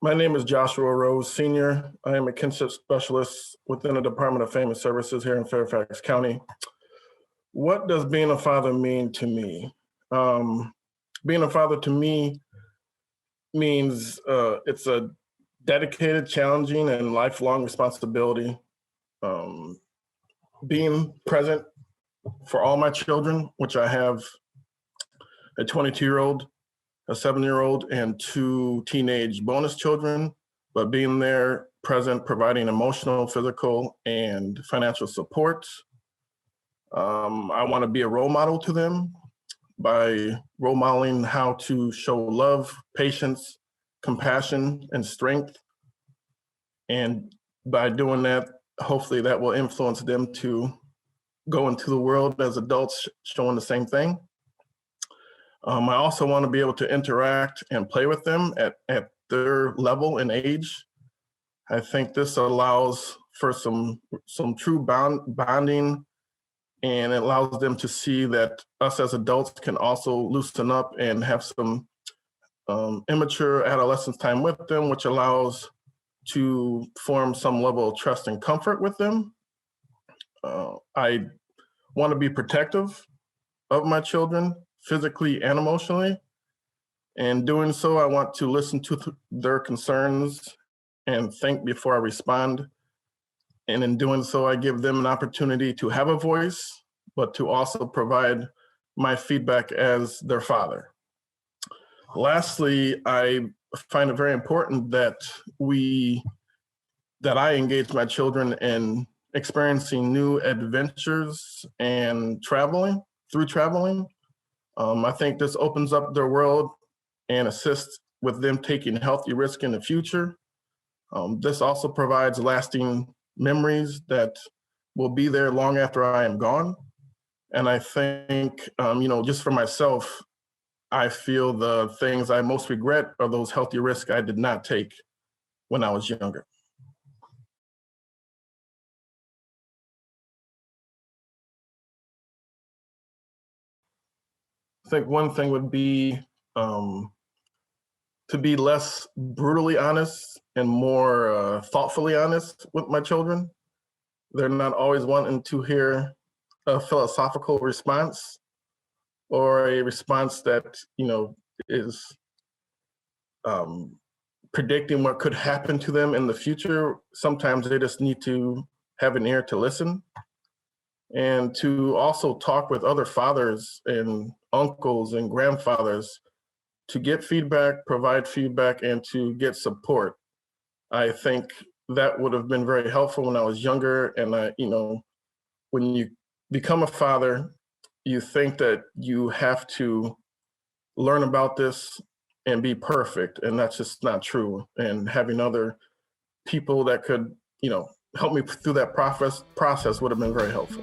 My name is Joshua Rose, Senior. I am a kinship specialist within the Department of Family Services here in Fairfax County. What does being a father mean to me? Being a father to me means it's a dedicated, challenging, and lifelong responsibility. Being present for all my children, which I have a 22-year-old, a 7-year-old, and 2 teenage bonus children, but being there, present, providing emotional, physical, and financial support. I want to be a role model to them by role modeling how to show love, patience, compassion, and strength. And by doing that, hopefully that will influence them to go into the world as adults showing the same thing. I also want to be able to interact and play with them at their level and age. I think this allows for some true bonding, and it allows them to see that us as adults can also loosen up and have some immature adolescence time with them, which allows to form some level of trust and comfort with them. I want to be protective of my children, physically and emotionally. And doing so, I want to listen to their concerns and think before I respond. And in doing so, I give them an opportunity to have a voice, but to also provide my feedback as their father. Lastly, I find it very important that I engage my children in experiencing new adventures and traveling. I think this opens up their world and assists with them taking healthy risk in the future. This also provides lasting memories that will be there long after I am gone. And I think, just for myself, I feel the things I most regret are those healthy risks I did not take when I was younger. I think one thing would be to be less brutally honest and more thoughtfully honest with my children. They're not always wanting to hear a philosophical response or a response that, is predicting what could happen to them in the future. Sometimes they just need to have an ear to listen, and to also talk with other fathers and uncles and grandfathers to get feedback, provide feedback, and to get support. I think that would have been very helpful when I was younger. And when you become a father, you think that you have to learn about this and be perfect, and that's just not true. And having other people that could, help me through that process would have been very helpful.